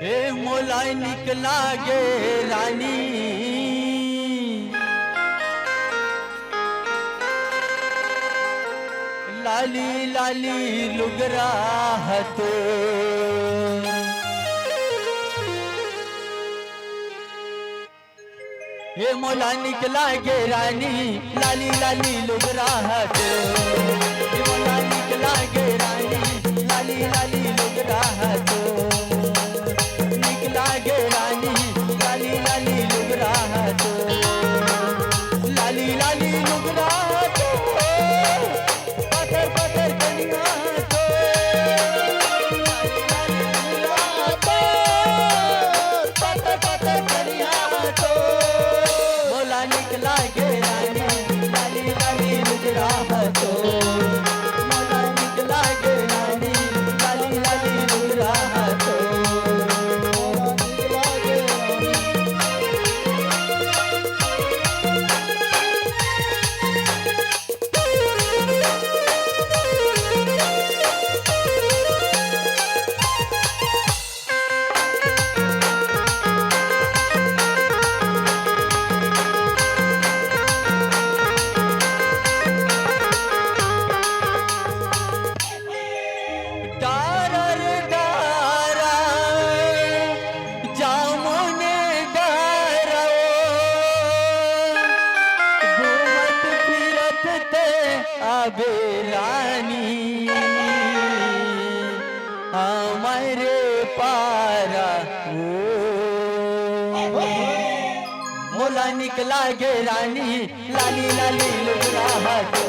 हे मोला निकला गे रानी, लाली लाली लुगरा हतो। हे मोला निकला गे रानी, लाली लाली लुगरा हतो। हे मोला निकला गे रानी, लाली लाली लुगरा हतो। निकला गे रानी, लाली लाली लुगरा हतो। लाली लाली लुगरा हतो, पातर पातर कनिया हतो। लाली लाली लुगरा हतो, पातर पातर कनिया हतो। मोला निकला गे रानी, लाली लाली लुगरा हतो। मोला निकला गे रानी, लाली लाली लुगरा हतो। डारर डारा जामुने डारो, घूमत फिरत ते आबे रानी। हमारे पारा मोला निकला गे रानी, लाली लाली लुगरा हतो।